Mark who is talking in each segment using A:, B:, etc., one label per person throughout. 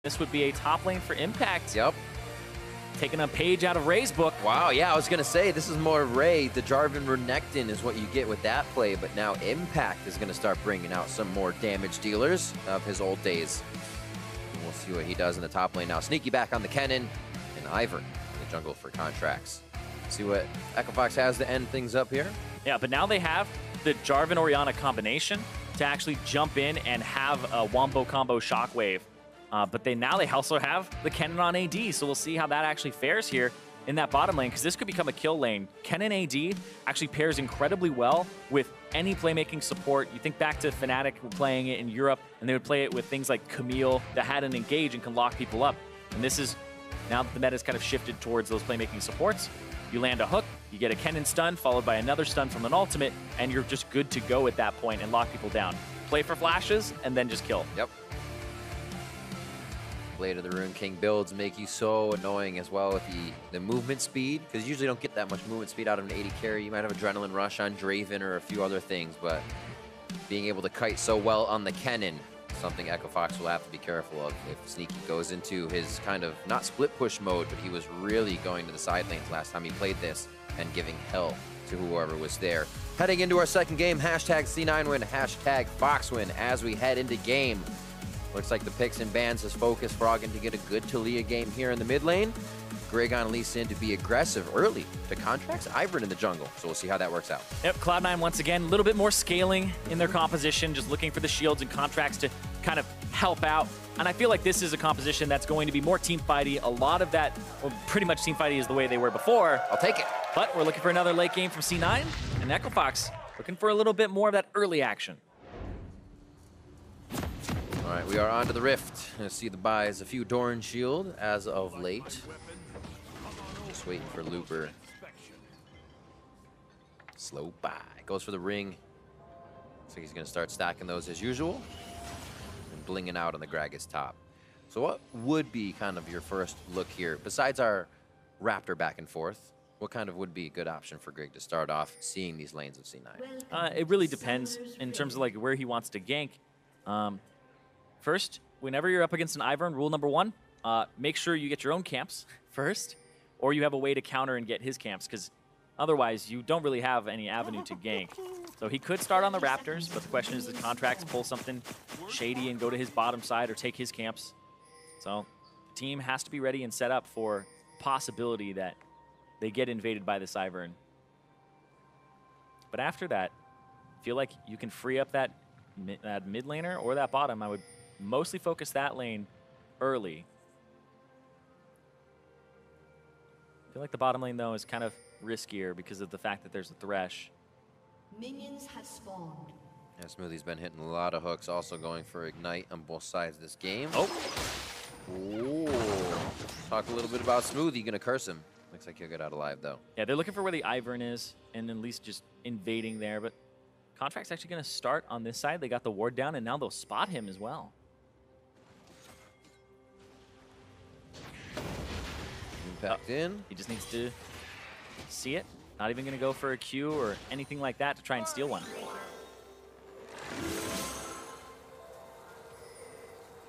A: This would be a top lane for Impact.
B: Yep.
A: Taking a page out of Ray's book.
B: Wow, yeah, I was going to say, this is more Ray. The Jarvan Renekton is what you get with that play, but now Impact is going to start bringing out some more damage dealers of his old days. And we'll see what he does in the top lane now. Sneaky back on the Kennen, and Ivern in the jungle for Contractz. See what FOX has to end things up here.
A: Yeah, but now they have the Jarvan Orianna combination to actually jump in and have a wombo combo shockwave. But now they also have the Kennen on AD, so we'll see how that actually fares here in that bottom lane, because this could become a kill lane. Kennen AD actually pairs incredibly well with any playmaking support. You think back to Fnatic playing it in Europe, and they would play it with things like Camille that had an engage and can lock people up. And this is, now that the meta's kind of shifted towards those playmaking supports, you land a hook, you get a Kennen stun, followed by another stun from an ultimate, and you're just good to go at that point and lock people down. Play for flashes, and then just kill.
B: Yep. Blade of the Rune King builds make you so annoying as well with the movement speed, because you usually don't get that much movement speed out of an AD carry. You might have Adrenaline Rush on Draven or a few other things, but being able to kite so well on the Kennen, something FOX will have to be careful of if Sneaky goes into his kind of, not split push mode, but he was really going to the side lanes last time he played this and giving hell to whoever was there. Heading into our second game, hashtag C9 win, hashtag Fox win as we head into game. Looks like the picks and bans has focused Froggen to get a good Taliyah game here in the mid lane. Gragas and Lee Sin to be aggressive early to Contractz Ivern in the jungle. So we'll see how that works out.
A: Yep, Cloud9 once again, a little bit more scaling in their composition, just looking for the shields and Contractz to kind of help out. And I feel like this is a composition that's going to be more team fighty. A lot of that, well, pretty much team fighty is the way they were before.
B: I'll take it.
A: But we're looking for another late game from C9, and FOX looking for a little bit more of that early action.
B: All right, we are on to the Rift. Gonna see the buys a few Doran Shield as of late. Just waiting for Looper. Slow buy. Goes for the ring. So he's gonna start stacking those as usual. And blinging out on the Gragas top. So what would be kind of your first look here? Besides our Raptor back and forth, what kind of would be a good option for Greg to start off seeing these lanes of C9?
A: It really depends in terms of like where he wants to gank. First, whenever you're up against an Ivern, rule number one, make sure you get your own camps first, or you have a way to counter and get his camps, because otherwise you don't really have any avenue to gank. So he could start on the Raptors, but the question is, the Contractz pull something shady and go to his bottom side or take his camps. So the team has to be ready and set up for possibility that they get invaded by this Ivern. But after that, I feel like you can free up that mid laner or that bottom. I would mostly focus that lane early. I feel like the bottom lane, though, is kind of riskier because of the fact that there's a Thresh.
C: Minions have spawned.
B: Yeah, Smoothie's been hitting a lot of hooks, also going for Ignite on both sides of this game.
A: Oh.
B: Ooh. Talk a little bit about Smoothie. Gonna curse him. Looks like he'll get out alive, though.
A: Yeah, they're looking for where the Ivern is and at least just invading there. But Contract's actually going to start on this side. They got the ward down, and now they'll spot him as well.
B: Impact in.
A: He just needs to see it. Not even going to go for a Q or anything like that to try and steal one.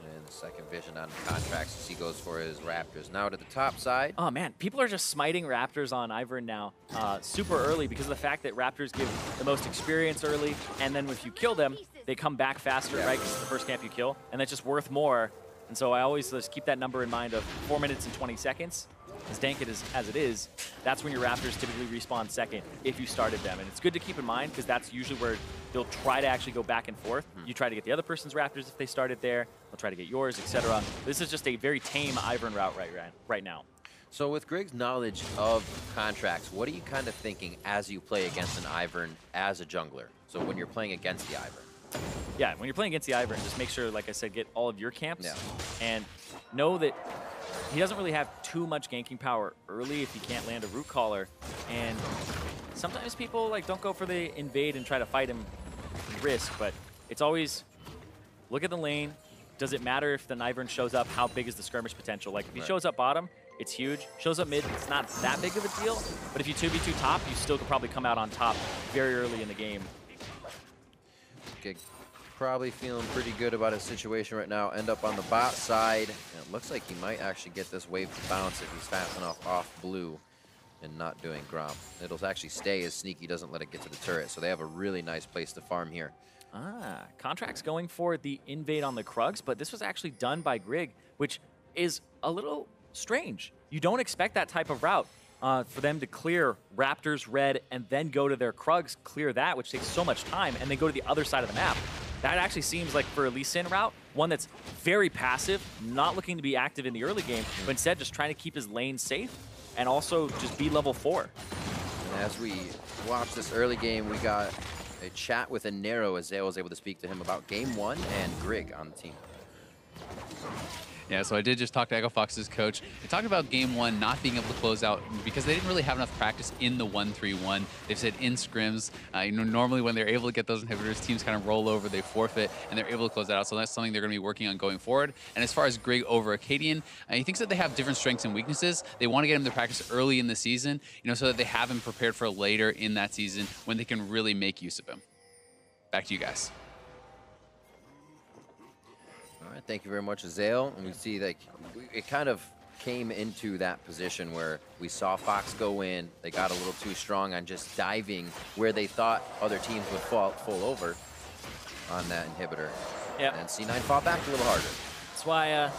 B: And second vision on Contractz as he goes for his Raptors. Now to the top side.
A: Oh, man. People are just smiting Raptors on Ivern now super early because of the fact that Raptors give the most experience early, and then if you kill them, they come back faster, right? Because it's the first camp you kill, and that's just worth more. And so I always just keep that number in mind of 4 minutes and 20 seconds. As dank as it is, that's when your Raptors typically respawn second if you started them. And it's good to keep in mind because that's usually where they'll try to actually go back and forth. You try to get the other person's Raptors if they started there. They'll try to get yours, etc. This is just a very tame Ivern route right now.
B: So with Greg's knowledge of Contractz, what are you kind of thinking as you play against an Ivern as a jungler? So when you're playing against the Ivern?
A: Yeah, when you're playing against the Ivern, just make sure, like I said, get all of your camps.
B: Yeah.
A: And know that he doesn't really have too much ganking power early if he can't land a root caller. And sometimes people like don't go for the invade and try to fight him risk, but it's always look at the lane. Does it matter if the Ivern shows up? How big is the skirmish potential? Like if he shows up bottom, it's huge. Shows up mid, it's not that big of a deal. But if you 2v2 top, you still could probably come out on top very early in the game.
B: Okay. probably feeling pretty good about his situation right now. End up on the bot side. And it looks like he might actually get this wave to bounce if he's fast enough off blue and not doing Gromp. It'll actually stay as Sneaky doesn't let it get to the turret. So they have a really nice place to farm here.
A: Contractz going for the invade on the Krugs, but this was actually done by Grig, which is a little strange. You don't expect that type of route for them to clear Raptors red and then go to their Krugs, clear that, which takes so much time, and then go to the other side of the map. That actually seems like, for a Lee Sin route, one that's very passive, not looking to be active in the early game, but instead just trying to keep his lane safe and also just be level 4.
B: And as we watch this early game, we got a chat with Anero as Zale was able to speak to him about game 1 and Grig on the team.
D: Yeah, so I did just talk to Echo Fox's coach. They talked about game 1 not being able to close out because they didn't really have enough practice in the 1-3-1. They've said in scrims, you know, normally when they're able to get those inhibitors, teams kind of roll over, they forfeit, and they're able to close that out. So that's something they're going to be working on going forward. And as far as Grig over Akaadian, he thinks that they have different strengths and weaknesses. They want to get him to practice early in the season, you know, so that they have him prepared for later in that season when they can really make use of him. Back to you guys.
B: All right, thank you very much, Zale. And we see that it kind of came into that position where we saw Fox go in. They got a little too strong on just diving where they thought other teams would fall over on that inhibitor.
A: Yep.
B: And C9 fought back a little harder.
A: That's why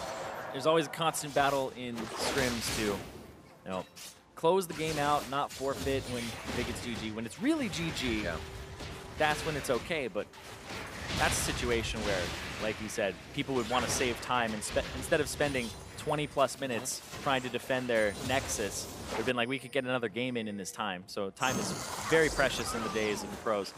A: there's always a constant battle in scrims to, you know, close the game out, not forfeit when you think it's GG. When it's really GG,
B: Yeah.
A: that's when it's okay, but that's a situation where, like you said, people would want to save time and instead of spending 20+ minutes trying to defend their Nexus, they've been like, we could get another game in this time. So time is very precious in the days of the pros,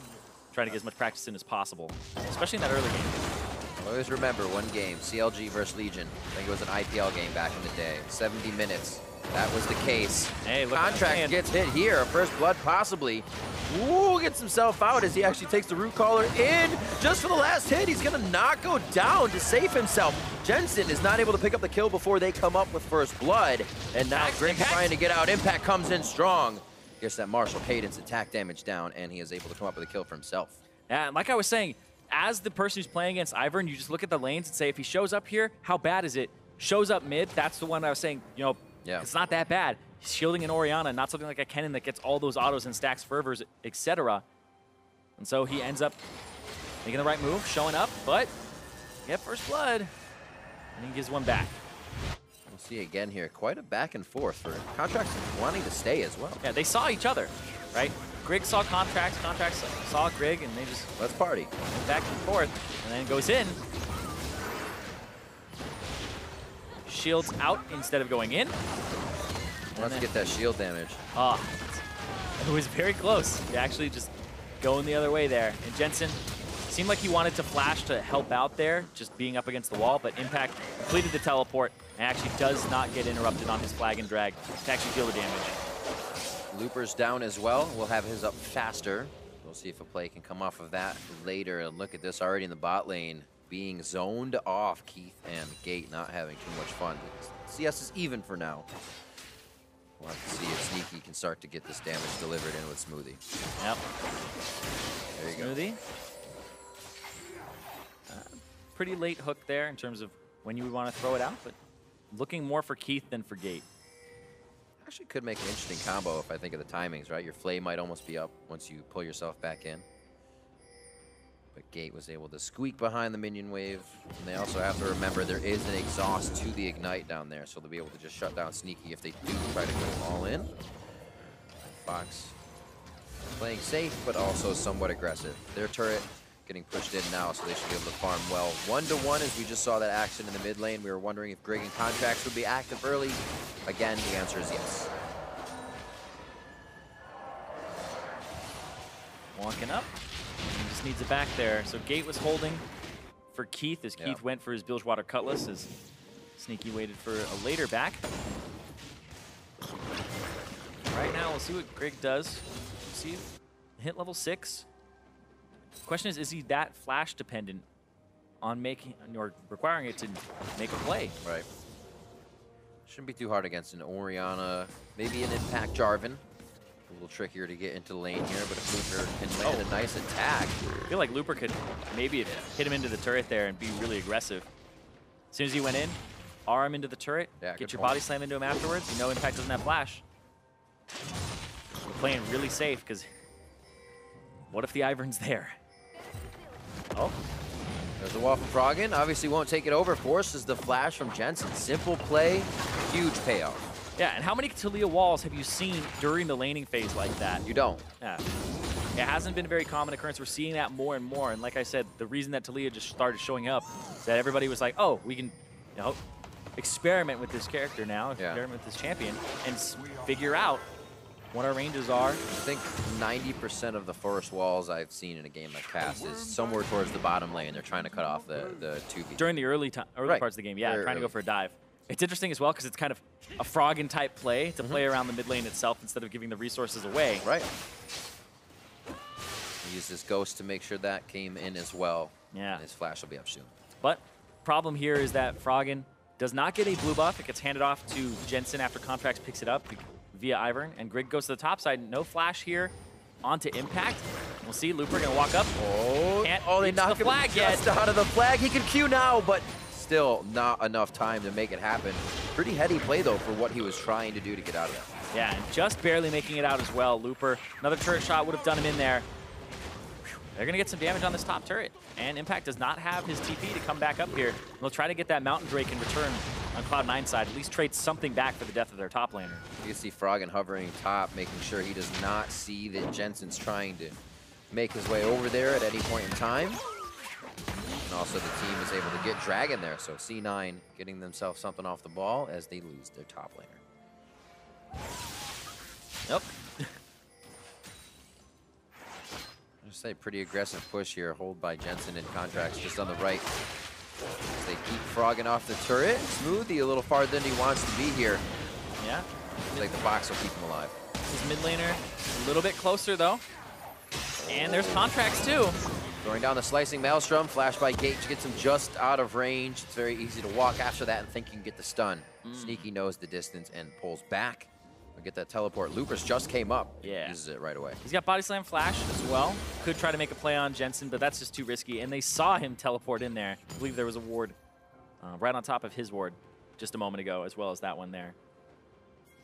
A: trying to get as much practice in as possible, especially in that early game.
B: Always remember one game, CLG versus Legion. I think it was an IPL game back in the day. 70 minutes. That was the case.
A: Hey, look,
B: Contractz gets hit here. First blood possibly. Ooh, gets himself out as he actually takes the root caller in. Just for the last hit, he's going to not go down to save himself. Jensen is not able to pick up the kill before they come up with first blood. And now Grig's trying to get out. Impact comes in strong. Gets that Marshall Hayden's attack damage down, and he is able to come up with a kill for himself.
A: Yeah, like I was saying, as the person who's playing against Ivern, you just look at the lanes and say, if he shows up here, how bad is it? Shows up mid, that's the one I was saying, you know,
B: yeah.
A: It's not that bad. He's shielding an Orianna, not something like a Kennen that gets all those autos and stacks fervors, etc. And so he ends up making the right move, showing up, but get first blood, and he gives one back.
B: We'll see again here. Quite a back and forth for Contractz wanting to stay as well.
A: Yeah, they saw each other, right? Grig saw Contractz, Contractz saw Grig, and they just
B: Let's party.
A: went back and forth, and then goes in. Shields out instead of going in.
B: Let's get that shield damage.
A: Ah, it was very close. They actually just going the other way there. And Jensen seemed like he wanted to flash to help out there, just being up against the wall, but Impact completed the teleport and actually does not get interrupted on his flag and drag to actually deal the damage.
B: Looper's down as well. We'll have his up faster. We'll see if a play can come off of that later. And look at this already in the bot lane, being zoned off. Keith and Gate not having too much fun. CS is even for now. We'll have to see if Sneaky can start to get this damage delivered in with Smoothie.
A: Yep.
B: There you
A: Smoothie. Pretty late hook there in terms of when you would want to throw it out, but looking more for Keith than for Gate.
B: Actually could make an interesting combo if I think of the timings, right? Your flame might almost be up once you pull yourself back in. But Gate was able to squeak behind the minion wave. And they also have to remember there is an exhaust to the ignite down there, so they'll be able to just shut down Sneaky if they do try to go all in. Fox playing safe, but also somewhat aggressive. Their turret getting pushed in now, so they should be able to farm well. 1-to-1 as we just saw that action in the mid lane. We were wondering if Grig and Contractz would be active early. Again, the answer is yes.
A: Walking up. He just needs it back there. So Gate was holding for Keith as Keith went for his Bilgewater Cutlass as Sneaky waited for a later back. Right now, we'll see what Grig does. See, hit level 6. Question is he that flash dependent on making or requiring it to make a play?
B: Right. Shouldn't be too hard against an Orianna, maybe an Impact Jarvan. little trickier to get into the lane here, but if Looper can land a nice attack.
A: I feel like Looper could maybe hit him into the turret there and be really aggressive. As soon as he went in, arm into the turret, get your body slam into him afterwards. You know Impact doesn't have flash. We're playing really safe because what if the Ivern's there? Oh.
B: There's the wall from Froggen. Obviously won't take it over. Forces the flash from Jensen. Simple play, huge payoff.
A: Yeah, and how many Taliyah walls have you seen during the laning phase like that?
B: You don't.
A: Yeah. It hasn't been a very common occurrence. We're seeing that more and more. And like I said, the reason that Taliyah just started showing up is that everybody was like, oh, we can, you know, experiment with this character now, experiment with this champion, and figure out what our ranges are.
B: I think 90% of the first walls I've seen in a game like past is somewhere towards the bottom lane. They're trying to cut off the 2v.
A: During the early parts of the game, yeah, trying to go for a dive. It's interesting as well because it's kind of a Froggen type play to play around the mid lane itself instead of giving the resources away.
B: Right. Use this ghost to make sure that came in as well.
A: Yeah.
B: His flash will be up soon.
A: But problem here is that Froggen does not get a blue buff. It gets handed off to Jensen after Contractz picks it up via Ivern, and Grig goes to the top side. No flash here onto Impact. We'll see Looper gonna walk up.
B: Oh, they knocked
A: the flag
B: just out of the flag. He can Q now, but still not enough time to make it happen. Pretty heady play though for what he was trying to do to get out of it.
A: Yeah, and just barely making it out as well. Looper, another turret shot would have done him in there. They're gonna get some damage on this top turret, and Impact does not have his TP to come back up here. They'll try to get that Mountain Drake in return on Cloud9 side, at least trade something back for the death of their top laner.
B: You can see Froggen hovering top, making sure he does not see that Jensen's trying to make his way over there at any point in time. And also the team is able to get Dragon there, so C9 getting themselves something off the ball as they lose their top laner.
A: Nope.
B: I'll say pretty aggressive push here, hold by Jensen and Contractz just on the right. As they keep Froggen off the turret. Smoothie a little farther than he wants to be here.
A: Yeah.
B: Looks like the box will keep him alive.
A: His mid laner a little bit closer though. And there's Contractz too.
B: Throwing down the slicing maelstrom, flash by Gage gets him just out of range. It's very easy to walk after that and think you can get the stun. Sneaky knows the distance and pulls back. We'll get that teleport. Lupus just came up.
A: Yeah.
B: Uses it right away.
A: He's got body slam flash as well. Could try to make a play on Jensen, but that's just too risky. And they saw him teleport in there. I believe there was a ward right on top of his ward just a moment ago, as well as that one there.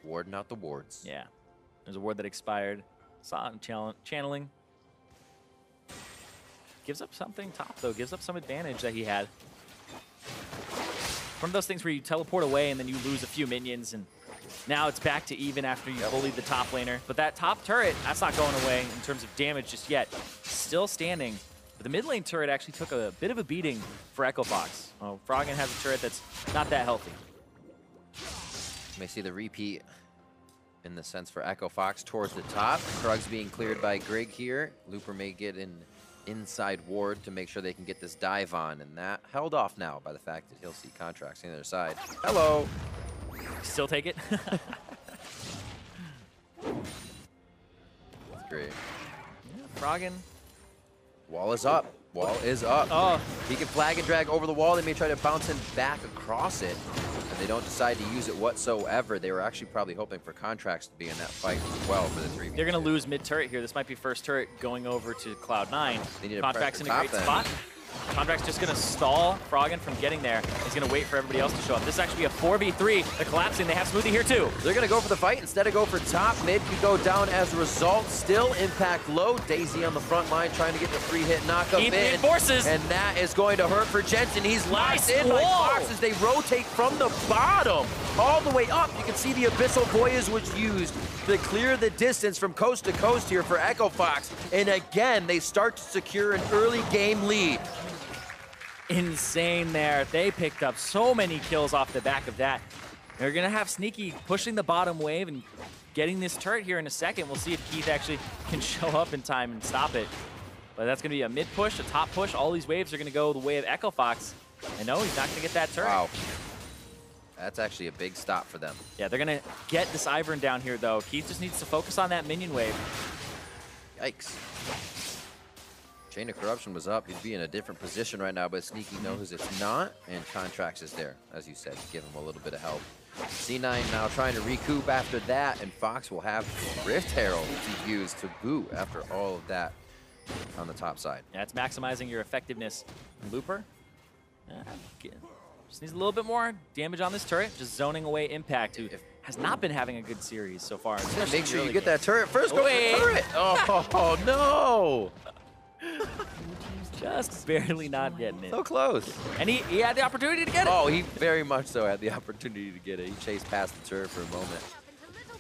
B: Warding out the wards.
A: Yeah. There's a ward that expired. Saw him channeling. Gives up something top, though. Gives up some advantage that he had. One of those things where you teleport away and then you lose a few minions, and now it's back to even after you bullied the top laner. But that top turret, that's not going away in terms of damage just yet. Still standing. But the mid lane turret actually took a bit of a beating for Echo Fox. Oh, Froggen has a turret that's not that healthy.
B: You may see the repeat in the sense for Echo Fox towards the top. Krug's being cleared by Grig here. Looper may get an inside ward to make sure they can get this dive on, and that held off now by the fact that he'll see Contractz on the other side. Hello!
A: Still take it.
B: That's great.
A: Yeah, Froggen.
B: Wall is up. Wall is up.
A: Oh.
B: He can flag and drag over the wall. They may try to bounce him back across it. And they don't decide to use it whatsoever. They were actually probably hoping for Contractz to be in that fight as well for the 3v2.
A: They're going to lose mid-turret here. This might be first turret going over to Cloud9.
B: They need
A: Contractz in a great spot. Contractz just going to stall Froggen from getting there. He's going to wait for everybody else to show up. This is actually a 4v3. They're collapsing. They have Smoothie here too.
B: They're going to go for the fight instead of go for top. Mid could go down as a result. Still Impact low. Daisy on the front line trying to get the 3-hit knockup in.
A: Forces.
B: And that is going to hurt for Jensen. He's locked in by Fox as they rotate from the bottom all the way up. You can see the Abyssal Voyage was used to clear the distance from coast to coast here for Echo Fox. And again, they start to secure an early game lead.
A: Insane there. They picked up so many kills off the back of that. They're going to have Sneaky pushing the bottom wave and getting this turret here in a second. We'll see if Keith actually can show up in time and stop it. But that's going to be a mid push, a top push. All these waves are going to go the way of Echo Fox. And no, he's not going to get that turret.
B: Wow. That's actually a big stop for them.
A: Yeah, they're going to get this Ivern down here, though. Keith just needs to focus on that minion wave.
B: Yikes. Chain of Corruption was up. He'd be in a different position right now, but Sneaky knows it's not, and Contractz is there, as you said, to give him a little bit of help. C9 now trying to recoup after that, and Fox will have Rift Herald to use to boot after all of that on the top side.
A: Yeah, it's maximizing your effectiveness. Looper just needs a little bit more damage on this turret, just zoning away Impact, who has not been having a good series so far.
B: Make sure you get that turret first. Go for the turret. Oh, no.
A: Just barely not getting it.
B: So close.
A: And he had the opportunity to get it.
B: Oh, he very much so had the opportunity to get it. He chased past the turret for a moment.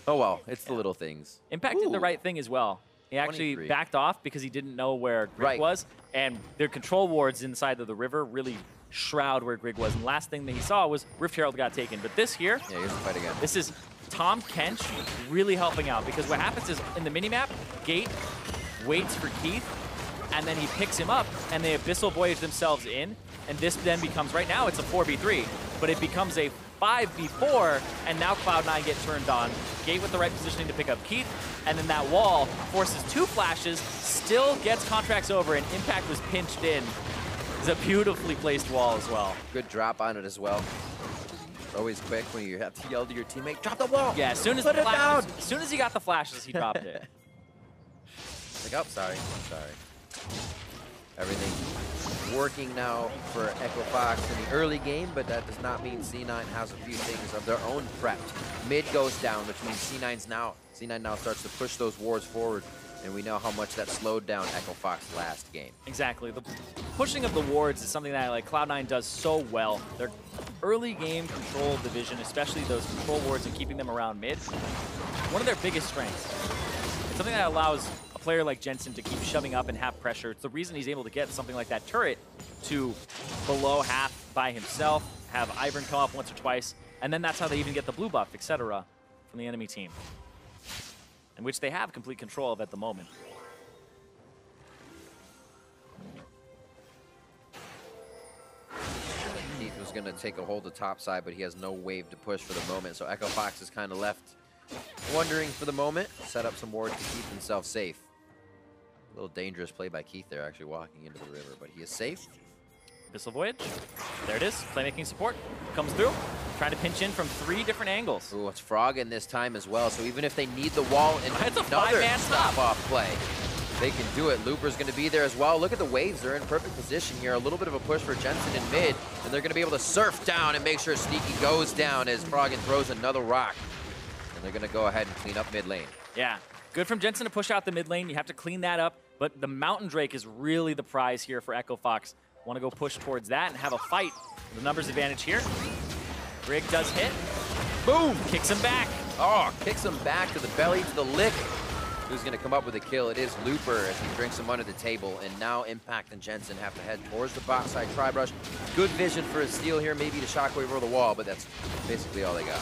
B: Oh, well, it's the little things.
A: Impact did the right thing as well. He actually
B: 23.
A: backed off because he didn't know where Grig was, and their control wards inside of the river really shroud where Grig was. And last thing that he saw was Rift Herald got taken. But this here,
B: Yeah, here's the fight again.
A: this is Tahm Kench really helping out, because what happens is in the minimap, Gate waits for Keith, and then he picks him up, and they Abyssal Voyage themselves in, and this then becomes, right now it's a 4v3, but it becomes a 5v4, and now Cloud9 get turned on. Gate with the right positioning to pick up Keith, and then that wall forces 2 flashes, still gets Contractz over, and Impact was pinched in. It's a beautifully placed wall as well.
B: Good drop on it as well. It's always quick when you have to yell to your teammate, drop the wall!
A: Yeah, as soon as, as soon as he got the flashes, he dropped it.
B: Like, oh, sorry. Everything working now for Echo Fox in the early game, but that does not mean C9 has a few things of their own prepped. Mid goes down, which means C9 now starts to push those wards forward, and we know how much that slowed down Echo Fox last game.
A: Exactly. The pushing of the wards is something that like Cloud9 does so well. Their early game control of the vision, especially those control wards and keeping them around mid, one of their biggest strengths. It's something that allows a player like Jensen to keep shoving up and have pressure. It's the reason he's able to get something like that turret to below half by himself, have Ivern come up once or twice, and then that's how they even get the blue buff, etc. from the enemy team, in which they have complete control of at the moment.
B: Keith was going to take a hold of top side, but he has no wave to push for the moment, so Echo Fox is kind of left wondering for the moment. Set up some wards to keep himself safe. A little dangerous play by Keith there, actually walking into the river, but he is safe.
A: Abyssal Voyage, there it is. Playmaking support comes through, trying to pinch in from 3 different angles.
B: Ooh, it's Froggen this time as well, so even if they need the wall and
A: It's a
B: another
A: 5-man stop
B: off play, they can do it. Looper's going to be there as well. Look at the waves. They're in perfect position here. A little bit of a push for Jensen in mid, and they're going to be able to surf down and make sure Sneaky goes down as Froggen throws another rock. And they're going to go ahead and clean up mid lane.
A: Yeah, good from Jensen to push out the mid lane. You have to clean that up, but the Mountain Drake is really the prize here for Echo Fox. Want to go push towards that and have a fight. The numbers advantage here. Grig does hit. Boom! Kicks him back.
B: Oh, kicks him back to the belly, to the lick. Who's going to come up with a kill? It is Looper as he drinks him under the table. And now Impact and Jensen have to head towards the bot side. Tri-brush. Good vision for a steal here. Maybe to shockwave over the wall, but that's basically all they got.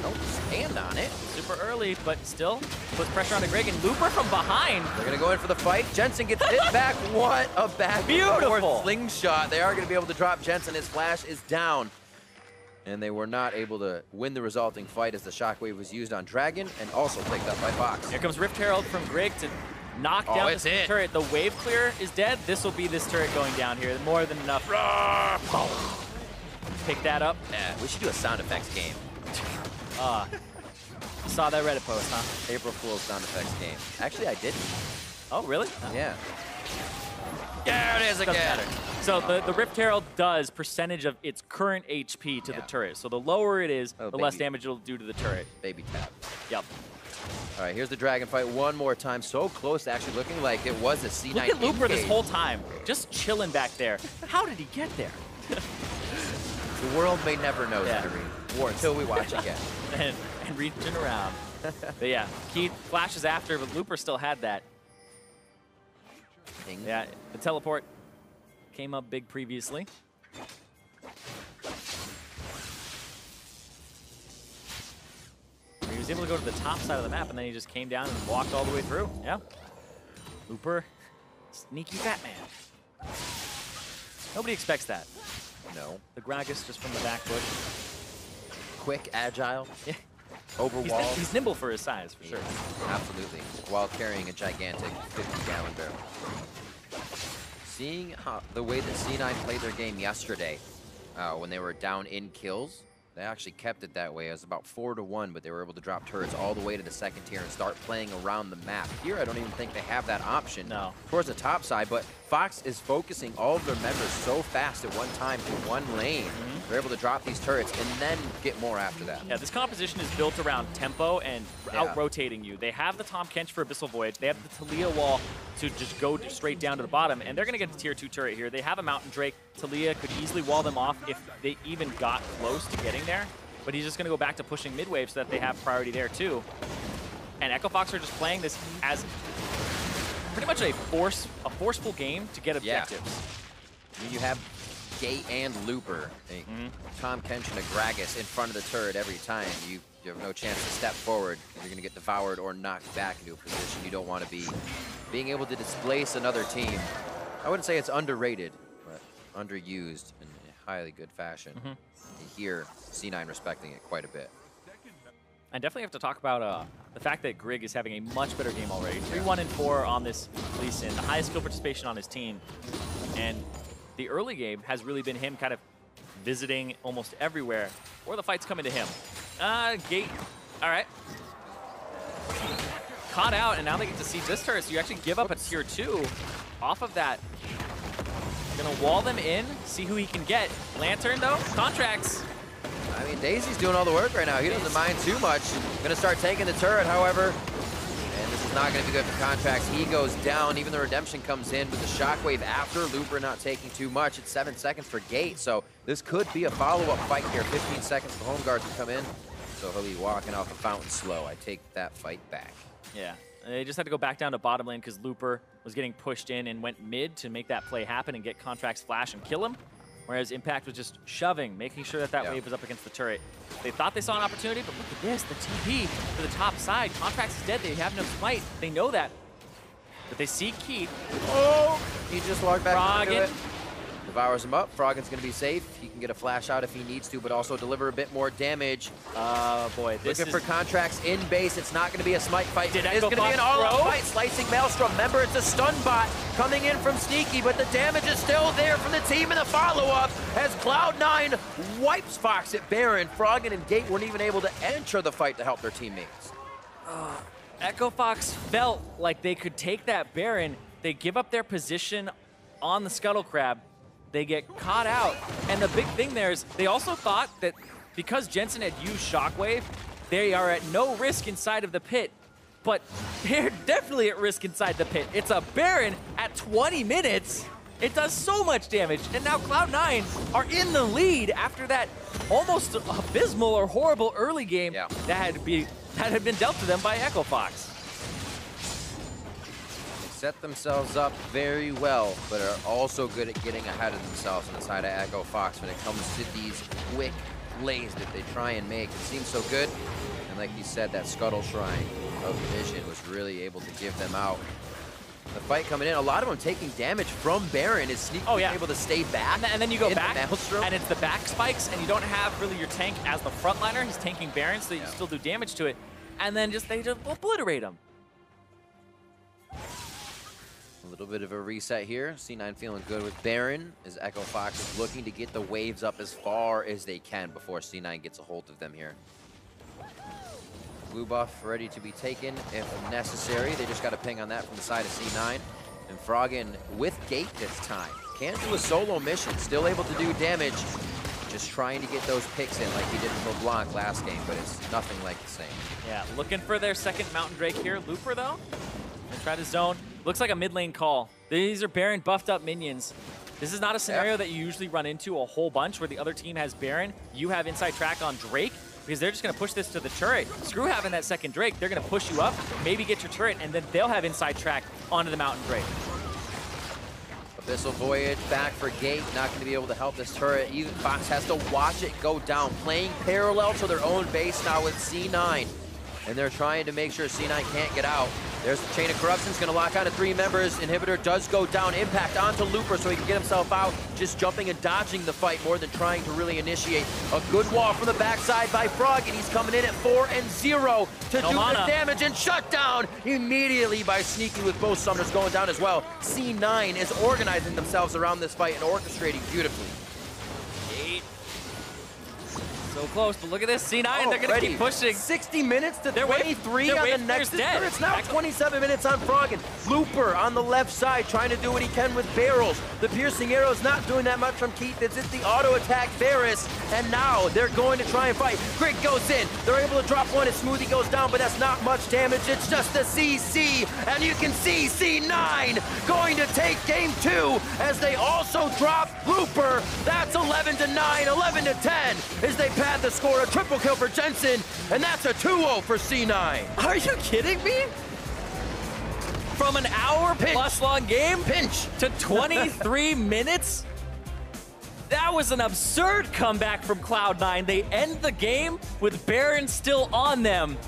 B: Don't stand on it.
A: Super early, but still puts pressure on the Grig, and Looper from behind.
B: They're going to go in for the fight. Jensen gets hit back. What a back and forth slingshot. They are going to be able to drop Jensen. His flash is down. And they were not able to win the resulting fight as the shockwave was used on Dragon and also picked up by Fox.
A: Here comes Rift Herald from Grig to knock down this turret. The wave clear is dead. This will be this turret going down here. More than enough. Pick that up.
B: Yeah, we should do a sound effects game.
A: Saw that Reddit post, huh?
B: April Fool's sound effects game. Actually, I didn't.
A: Oh, really?
B: Yeah. There it is again.
A: So the Rift Herald does percentage of its current HP to the turret. So the lower it is, the less damage it'll do to the turret.
B: Baby tap.
A: Yep.
B: All right, here's the Dragon fight one more time. So close to actually looking like it was a C9
A: Look at Looper
B: engage.
A: this whole time, just chilling back there. How did he get there?
B: The world may never know, Zirene, or until we watch again.
A: and reaching around. But yeah, Keith flashes after, but Looper still had that.
B: Ding.
A: Yeah, the teleport came up big previously. He was able to go to the top side of the map, and then he just came down and walked all the way through. Yeah. Looper, sneaky Batman. Nobody expects that.
B: No.
A: The Gragas just from the back bush.
B: Quick, agile.
A: Yeah.
B: over walls.
A: He's nimble for his size, for sure.
B: Absolutely, while carrying a gigantic 50-gallon barrel. Seeing the way that C9 played their game yesterday, when they were down in kills, they actually kept it that way. It was about 4-1, but they were able to drop turrets all the way to the second tier and start playing around the map. Here, I don't even think they have that option towards the top side, but Fox is focusing all of their members so fast at one time to one lane. They're able to drop these turrets and then get more after that.
A: Yeah, this composition is built around tempo and out-rotating you. They have the Tahm Kench for Abyssal Void. They have the Taliyah wall to just go straight down to the bottom, and they're going to get the tier 2 turret here. They have a Mountain Drake. Taliyah could easily wall them off if they even got close to getting there, but he's just going to go back to pushing mid-wave so that they have priority there too. And Echo Fox are just playing this as pretty much a forceful game to get objectives.
B: I mean, you have Gate and Looper, Tahm Kench and a Gragas in front of the turret every time. You have no chance to step forward. You're going to get devoured or knocked back into a position you don't want to be. Being able to displace another team, I wouldn't say it's underrated, but underused in a highly good fashion. You hear C9 respecting it quite a bit.
A: I definitely have to talk about the fact that Grig is having a much better game already. 3-1-4 on this Lee Sin, the highest skill participation on his team. And the early game has really been him kind of visiting almost everywhere, or the fight's coming to him. Gate, all right. Caught out, and now they get to see this turret, so you actually give up a tier 2 off of that. Gonna wall them in, see who he can get. Lantern, though, Contractz.
B: I mean, Daisy's doing all the work right now. He doesn't mind too much. Gonna start taking the turret, however. And this is not gonna be good for Contractz. He goes down. Even the redemption comes in with the shockwave after. Looper not taking too much. It's 7 seconds for Gate, so this could be a follow-up fight here. 15 seconds for home guard to come in. So he'll be walking off the fountain slow. I take that fight back.
A: Yeah, they just had to go back down to bottom lane because Looper was getting pushed in and went mid to make that play happen and get Contractz flash and kill him. Whereas Impact was just shoving, making sure that that wave was up against the turret. They thought they saw an opportunity, but look at this, the TP to the top side. Contractz is dead, they have no smite. They know that. But they see Keith.
B: Oh! He just logged back into
A: Froggen.
B: it. Devours him up. Froggen's going to be safe. He can get a flash out if he needs to, but also deliver a bit more damage.
A: Boy, this
B: Looking
A: is...
B: for Contractz in base. It's not going to be a smite fight.
A: Did
B: It's going to be an all-out fight. Slicing Maelstrom. Remember, it's a stun bot coming in from Sneaky, but the damage is still there from the team in the follow-up as Cloud9 wipes Fox at Baron. Froggen and Gate weren't even able to enter the fight to help their teammates.
A: Echo Fox felt like they could take that Baron. They give up their position on the Scuttle Crab. They get caught out. And the big thing there is they also thought that because Jensen had used Shockwave, they are at no risk inside of the pit. But they're definitely at risk inside the pit. It's a Baron at 20 minutes. It does so much damage. And now Cloud9 are in the lead after that almost abysmal or horrible early game that had been dealt to them by Echo Fox.
B: Set themselves up very well, but are also good at getting ahead of themselves on the side of Echo Fox when it comes to these quick plays that they try and make. It seems so good, and like you said, that Scuttle Shrine of Vision was really able to give them out. The fight coming in, a lot of them taking damage from Baron. Is Sneaky able to stay back?
A: And then you go back,
B: Maelstrom?
A: and it's the back spikes, and you don't have really your tank as the frontliner. He's tanking Baron, so you still do damage to it. And then they just obliterate him.
B: A little bit of a reset here. C9 feeling good with Baron as Echo Fox is looking to get the waves up as far as they can before C9 gets a hold of them here. Blue buff ready to be taken if necessary. They just got a ping on that from the side of C9. And Froggen with Gate this time. Can't do a solo mission. Still able to do damage. Just trying to get those picks in like he did for Blanc last game, but it's nothing like the same.
A: Yeah, looking for their second Mountain Drake here. Looper, though, they try to zone. Looks like a mid lane call. These are Baron buffed up minions. This is not a scenario that you usually run into a whole bunch where the other team has Baron. You have inside track on Drake because they're just going to push this to the turret. Screw having that second Drake. They're going to push you up, maybe get your turret, and then they'll have inside track onto the Mountain Drake.
B: Abyssal Voyage back for Gate, not going to be able to help this turret. Even Fox has to watch it go down, playing parallel to their own base now with C9. And they're trying to make sure C9 can't get out. There's the Chain of Corruption's gonna lock on to 3 members. Inhibitor does go down. Impact onto Looper so he can get himself out. Just jumping and dodging the fight more than trying to really initiate. A good wall from the backside by Froggen. He's coming in at 4-0 to do the damage and shut down immediately by Sneaky with both summoners going down as well. C9 is organizing themselves around this fight and orchestrating beautifully.
A: 8. So close, but look at this. C9, they're going to keep pushing.
B: 60 minutes to 23 on the next. It's now 27 minutes on Froggen. Looper on the left side trying to do what he can with barrels. The piercing arrow's not doing that much from Keith. It's the auto attack Varus, and now they're going to try and fight. Grig goes in. They're able to drop one as Smoothie goes down, but that's not much damage. It's just a CC, and you can see C9 going to take game 2 as they also drop Looper. That's 11-9, 11-10 as they pad the score. A triple kill for Jensen, and that's a 2-0 for C9.
A: Are you kidding me? From an hour-plus long game to 23 minutes? That was an absurd comeback from Cloud9. They end the game with Baron still on them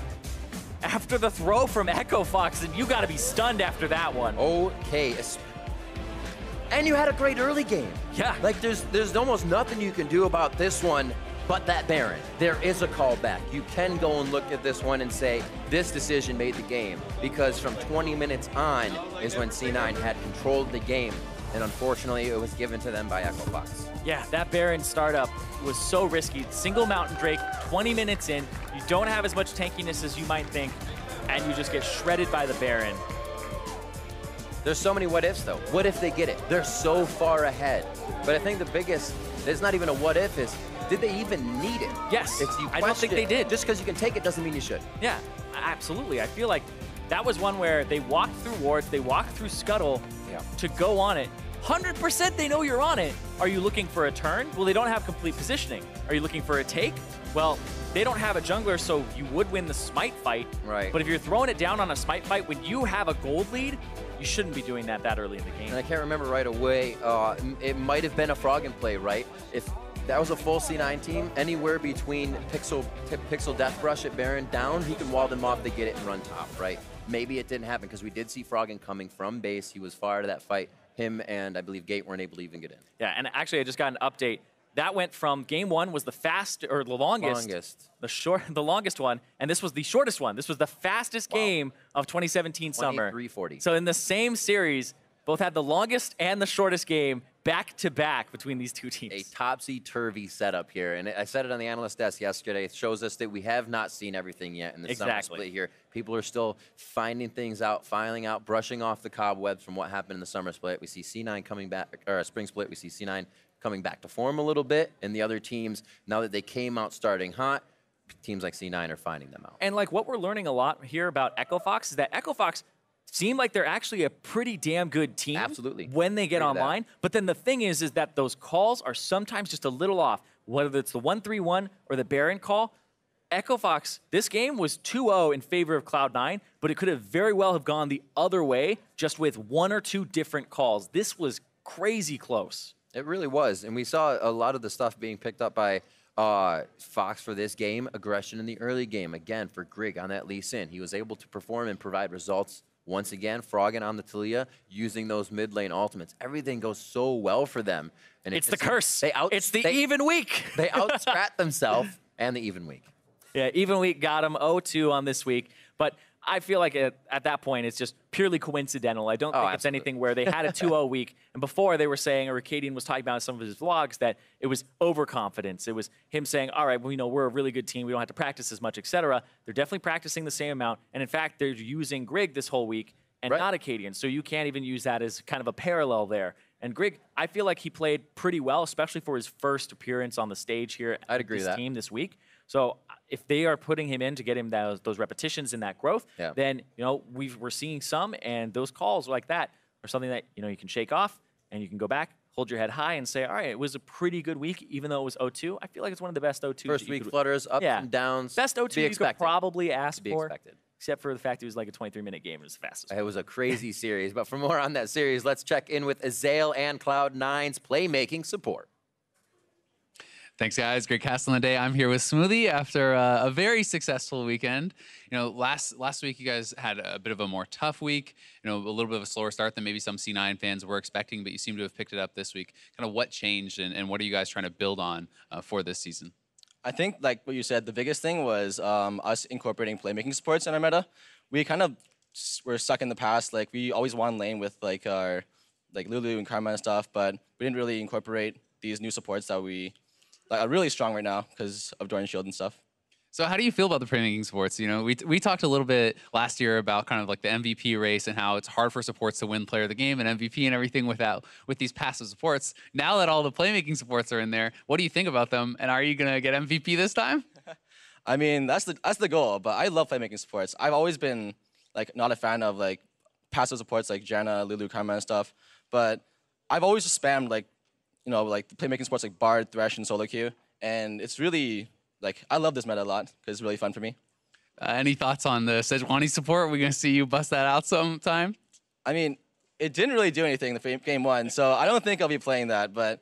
A: after the throw from Echo Fox, and you got to be stunned after that one.
B: Okay. And you had a great early game.
A: Yeah.
B: Like, there's almost nothing you can do about this one but that Baron. There is a callback. You can go and look at this one and say, this decision made the game, because from 20 minutes on is when C9 had controlled the game, and unfortunately it was given to them by Echo Fox.
A: Yeah, that Baron startup was so risky. Single Mountain Drake, 20 minutes in, you don't have as much tankiness as you might think, and you just get shredded by the Baron.
B: There's so many what ifs though. What if they get it? They're so far ahead. But I think the biggest, there's not even a what if, is did they even need it?
A: Yes, I don't think they did.
B: Just because you can take it doesn't mean you should.
A: Yeah, absolutely. I feel like that was one where they walked through wards, they walked through Scuttle to go on it. 100% they know you're on it. Are you looking for a turn? Well, they don't have complete positioning. Are you looking for a take? Well, they don't have a jungler, so you would win the smite fight.
B: Right.
A: But if you're throwing it down on a smite fight, when you have a gold lead, you shouldn't be doing that early in the game.
B: And I can't remember right away. It might have been a Froggen play, right? If that was a full C9 team, anywhere between Pixel Deathbrush at Baron down, he can wall them off, they get it and run top, right? Maybe it didn't happen because we did see Froggen coming from base. He was far to that fight. Him and I believe Gate weren't able to even get in.
A: Yeah, and actually I just got an update. That went from game 1 was the longest, the longest one, and this was the shortest one. This was the fastest game of 2017 Summer.
B: 23:40.
A: So in the same series, both had the longest and the shortest game back to back between these two teams.
B: A topsy-turvy setup here, and I said it on the analyst desk yesterday. It shows us that we have not seen everything yet in the summer split here. People are still finding things out, filing out, brushing off the cobwebs from what happened in the summer split. We see C9 coming back, or spring split. We see C9 coming back to form a little bit, and the other teams, now that they came out starting hot, teams like C9 are finding them out.
A: And like what we're learning a lot here about Echo Fox is that Echo Fox seem like they're actually a pretty damn good team.
B: Absolutely.
A: When they get online. But then the thing is that those calls are sometimes just a little off. Whether it's the 1-3-1 or the Baron call, Echo Fox, this game was 2-0 in favor of Cloud9, but it could have very well have gone the other way just with 1 or 2 different calls. This was crazy close.
B: It really was, and we saw a lot of the stuff being picked up by Fox for this game. Aggression in the early game, again, for Grig on that Lee Sin. He was able to perform and provide results once again. Froggen on the Taliyah, using those mid lane ultimates. Everything goes so well for them. And
A: it's the curse. It's the even week.
B: They out-strat themselves and the even week.
A: Yeah, even week got him 0-2 on this week, but I feel like at that point, it's just purely coincidental. I don't think it's anything where they had a 2-0 week. And before they were saying, or Akaadian was talking about in some of his vlogs, that it was overconfidence. It was him saying, all right, well, we're a really good team. We don't have to practice as much, etc. They're definitely practicing the same amount. And in fact, they're using Grig this whole week and not Akaadian. So you can't even use that as kind of a parallel there. And Grig, I feel like he played pretty well, especially for his first appearance on the stage here at this team this week. So if they are putting him in to get him those repetitions and that growth, then we're seeing some, and those calls like that are something that you can shake off and you can go back, hold your head high, and say, all right, it was a pretty good week, even though it was 0-2. I feel like it's one of the best 0-2s.
B: First week flutters, ups and downs.
A: Best 0-2 you could probably ask for.
B: Expected.
A: Except for the fact it was like a 23-minute game. It was the fastest.
B: It was a crazy series. But for more on that series, let's check in with Azael and Cloud9's playmaking support.
D: Thanks, guys. Great cast on the day. I'm here with Smoothie after a very successful weekend. You know, last week you guys had a bit of a more tough week. You know, a little bit of a slower start than maybe some C9 fans were expecting, but you seem to have picked it up this week. Kind of what changed, and what are you guys trying to build on for this season?
E: I think, like what you said, the biggest thing was us incorporating playmaking supports in our meta. We kind of were stuck in the past. Like, we always won lane with like our Lulu and Karma and stuff, but we didn't really incorporate these new supports that we are really strong right now because of Doran Shield and stuff. So
D: how do you feel about the playmaking supports? You know, we talked a little bit last year about kind of like the MVP race and how it's hard for supports to win player of the game and MVP and everything with these passive supports. Now that all the playmaking supports are in there, what do you think about them? And are you gonna get MVP this time?
E: I mean, that's the goal. But I love playmaking supports. I've always been like not a fan of like passive supports like Janna, Lulu, Karma and stuff. But I've always just spammed like, you know, like the playmaking supports like Bard, Thresh, and solo queue, and it's really like I love this meta a lot because it's really fun for me.
D: Any thoughts on the Sejuani support? Are we gonna see you bust that out sometime?
E: I mean, it didn't really do anything in the game one, so I don't think I'll be playing that. But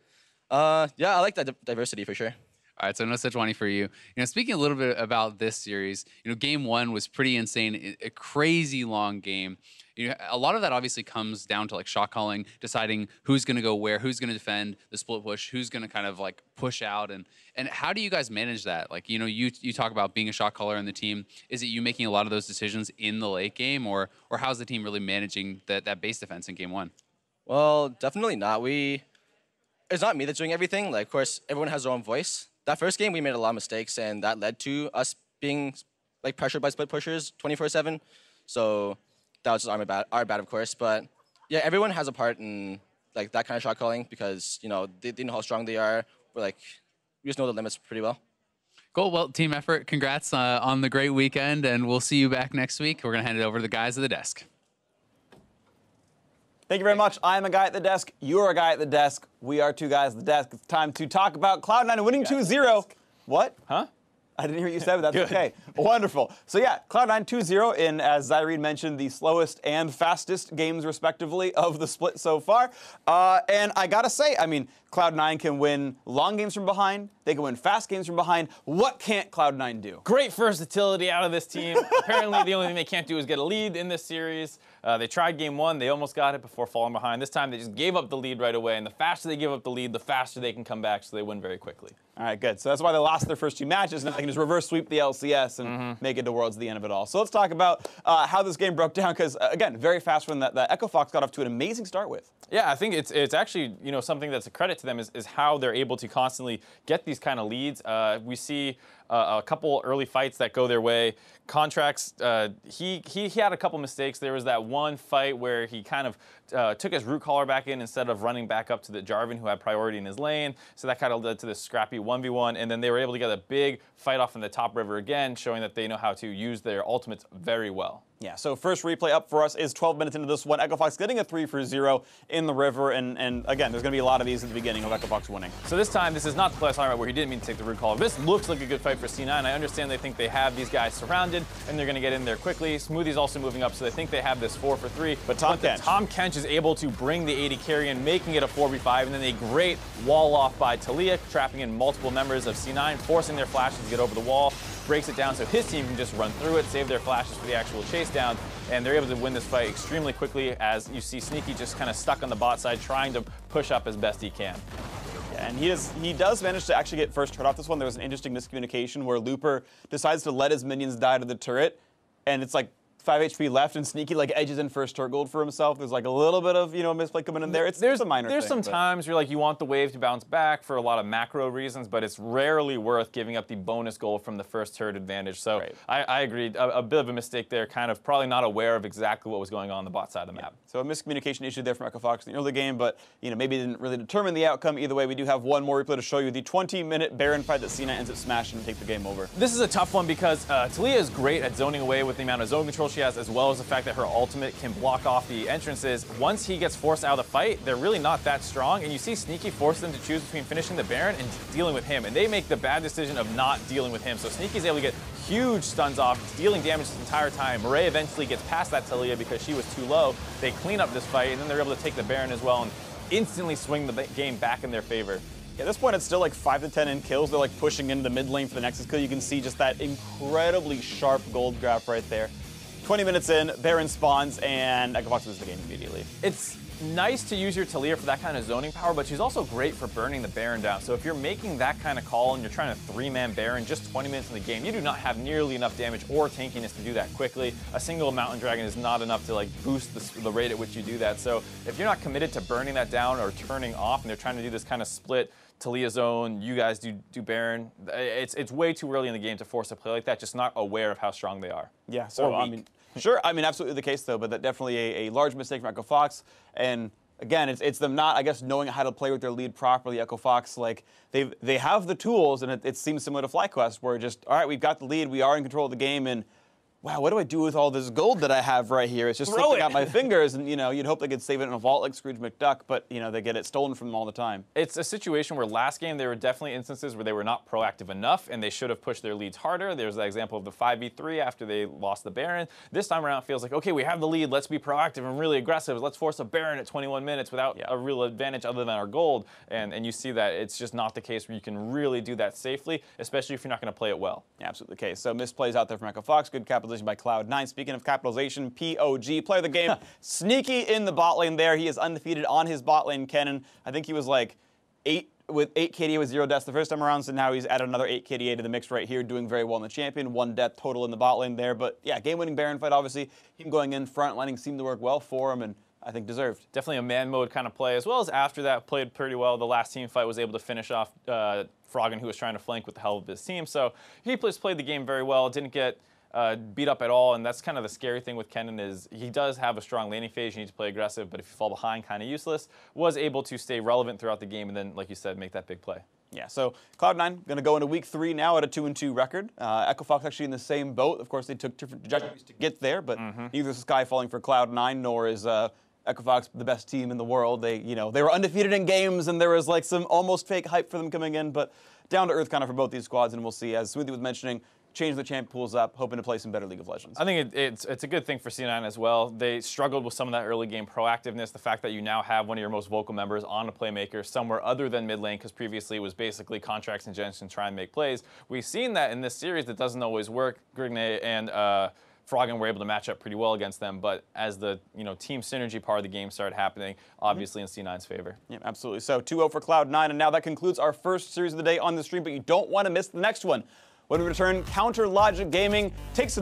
E: yeah, I like that diversity for sure.
D: All right, so no Sejuani for you. You know, speaking a little bit about this series, you know, game one was pretty insane, a crazy long game. You know, a lot of that obviously comes down to like shot calling, deciding who's going to go where, who's going to defend the split push, who's going to kind of like push out, and how do you guys manage that? Like, you know, you talk about being a shot caller in the team. Is it you making a lot of those decisions in the late game, or how's the team really managing that base defense in game one?
E: Well, definitely not. It's not me that's doing everything. Like, of course, everyone has their own voice. That first game, we made a lot of mistakes, and that led to us being like pressured by split pushers 24/7. So that was just our bad, of course. But yeah, everyone has a part in like that kind of shot calling because, you know, they know how strong they are. We're like, we just know the limits pretty well.
D: Cool. Well, team effort. Congrats on the great weekend, and we'll see you back next week. We're gonna hand it over to the guys at the desk.
F: Thank you very much. I'm a guy at the desk. You're a guy at the desk. We are two guys at the desk. It's time to talk about Cloud9 winning 2-0. What? Huh? I didn't hear what you said, but that's okay. Wonderful. So yeah, Cloud9 2-0 in, as Zirene mentioned, the slowest and fastest games, respectively, of the split so far. And I gotta say, I mean, Cloud9 can win long games from behind. They can win fast games from behind. What can't Cloud9 do?
G: Great versatility out of this team. Apparently, the only thing they can't do is get a lead in this series. They tried game one. They almost got it before falling behind. This time, they just gave up the lead right away. And the faster they give up the lead, the faster they can come back, so they win very quickly.
F: All right, good. So that's why they lost their first two matches. Now they can just reverse sweep the LCS and make it to Worlds at the end of it all. So let's talk about how this game broke down, because, again, very fast one that Echo Fox got off to an amazing start with.
G: Yeah, I think it's actually, you know, something that's a credit to them is how they're able to constantly get these kind of leads. We see a couple early fights that go their way. Contractz, he had a couple mistakes. There was that one fight where he kind of took his root caller back in instead of running back up to the Jarvan, who had priority in his lane. So that kind of led to this scrappy 1v1. And then they were able to get a big fight off in the top river again, showing that they know how to use their ultimates very well.
F: Yeah, so first replay up for us is 12 minutes into this one. Echo Fox getting a 3-0 in the river, and again, there's going to be a lot of these at the beginning of Echo Fox winning.
G: So this time, this is not the play scenario where he didn't mean to take the root caller. This looks like a good fight for C9. I understand they think they have these guys surrounded, and they're going to get in there quickly. Smoothie's also moving up, so they think they have this 4-for-3.
F: But Tahm
G: Kench is able to bring the AD carry in, making it a 4v5, and then a great wall off by Taliyah, trapping in multiple members of C9, forcing their flashes to get over the wall, breaks it down so his team can just run through it, save their flashes for the actual chase down, and they're able to win this fight extremely quickly, as you see Sneaky just kind of stuck on the bot side trying to push up as best he can.
F: Yeah, and he does manage to actually get first turret off this one. There was an interesting miscommunication where Looper decides to let his minions die to the turret, and it's like 5 HP left, and Sneaky like edges in first turret gold for himself. There's like a little bit of, you know, misplay coming in there. There's a minor
G: There's
F: thing,
G: some times you're like, you want the wave to bounce back for a lot of macro reasons, but it's rarely worth giving up the bonus gold from the first turret advantage. So right. I agree, a bit of a mistake there, kind of probably not aware of exactly what was going on the bot side of the map.
F: So a miscommunication issue there from Echo Fox in the early game, but you know, maybe didn't really determine the outcome. Either way, we do have one more replay to show you, the 20-minute Baron fight that C9 ends up smashing and take the game over.
G: This is a tough one because Taliyah is great at zoning away with the amount of zone control she has, as well as the fact that her ultimate can block off the entrances. Once he gets forced out of the fight, they're really not that strong, and you see Sneaky force them to choose between finishing the Baron and dealing with him, and they make the bad decision of not dealing with him. So Sneaky's able to get huge stuns off, dealing damage this entire time. Murray eventually gets past that Taliyah because she was too low. They clean up this fight, and then they're able to take the Baron as well and instantly swing the game back in their favor.
F: At this point, it's still like 5 to 10 in kills. They're like pushing into the mid lane for the Nexus kill. You can see just that incredibly sharp gold graph right there. 20 minutes in, Baron spawns, and EpicSkillshot loses the game immediately.
G: It's nice to use your Taliyah for that kind of zoning power, but she's also great for burning the Baron down. So if you're making that kind of call and you're trying to 3-man Baron just 20 minutes in the game, you do not have nearly enough damage or tankiness to do that quickly. A single Mountain Dragon is not enough to like boost the rate at which you do that. So if you're not committed to burning that down or turning off, and they're trying to do this kind of split Taliyah zone, you guys do Baron, it's way too early in the game to force a play like that, just not aware of how strong they are.
F: Yeah, so I mean, sure, I mean, absolutely the case though, but that definitely a large mistake from EpicSkillshot. And again, it's them not, I guess, knowing how to play with their lead properly. EpicSkillshot, like, they have the tools, and it seems similar to FlyQuest, where just, all right, we've got the lead, we are in control of the game, and wow, what do I do with all this gold that I have right here? It's just slipping out my fingers, and, you know, you'd hope they could save it in a vault like Scrooge McDuck, but, you know, they get it stolen from them all the time.
G: It's a situation where last game there were definitely instances where they were not proactive enough, and they should have pushed their leads harder. There's that example of the 5v3 after they lost the Baron. This time around it feels like, okay, we have the lead, let's be proactive and really aggressive. Let's force a Baron at 21 minutes without a real advantage other than our gold. And you see that it's just not the case where you can really do that safely, especially if you're not going to play it well.
F: Yeah, absolutely the case. So misplays out there from EpicSkillshot. Good capitalization by Cloud9. Speaking of capitalization, POG, player of the game, sneaky in the bot lane there. He is undefeated on his bot lane, Kennen. I think he was like 8 KDA with 0 deaths the first time around, so now he's added another 8 KDA to the mix right here, doing very well in the champion. 1 death total in the bot lane there. But yeah, game-winning Baron fight, obviously. Him going in, front lining seemed to work well for him, and I think deserved.
G: Definitely a man mode kind of play, as well as after that played pretty well. The last team fight was able to finish off Froggen, who was trying to flank with the help of his team. So he played the game very well, didn't get beat up at all, and that's kind of the scary thing with Kennen is he does have a strong laning phase. You need to play aggressive, but if you fall behind, kind of useless. Was able to stay relevant throughout the game, and then, like you said, make that big play.
F: Yeah, so Cloud9 going to go into week 3 now at a 2-2 record. EpicSkillshot actually in the same boat. Of course, they took different trajectories to get there, but neither is the sky falling for Cloud9, nor is EpicSkillshot the best team in the world. They were undefeated in games, and there was like some almost fake hype for them coming in, but down to earth kind of for both these squads, and we'll see. As Smoothie was mentioning, change the champ pools up, hoping to play some better League of Legends.
G: I think it's a good thing for C9 as well. They struggled with some of that early game proactiveness, the fact that you now have one of your most vocal members on a playmaker somewhere other than mid lane, because previously it was basically Contractz and Jensen trying to make plays. We've seen that in this series. It doesn't always work. Grigne and Froggen were able to match up pretty well against them, but as the team synergy part of the game started happening, obviously in C9's favor.
F: Yeah, absolutely. So 2-0 for Cloud9, and now that concludes our first series of the day on the stream, but you don't want to miss the next one. When we return, Counter Logic Gaming takes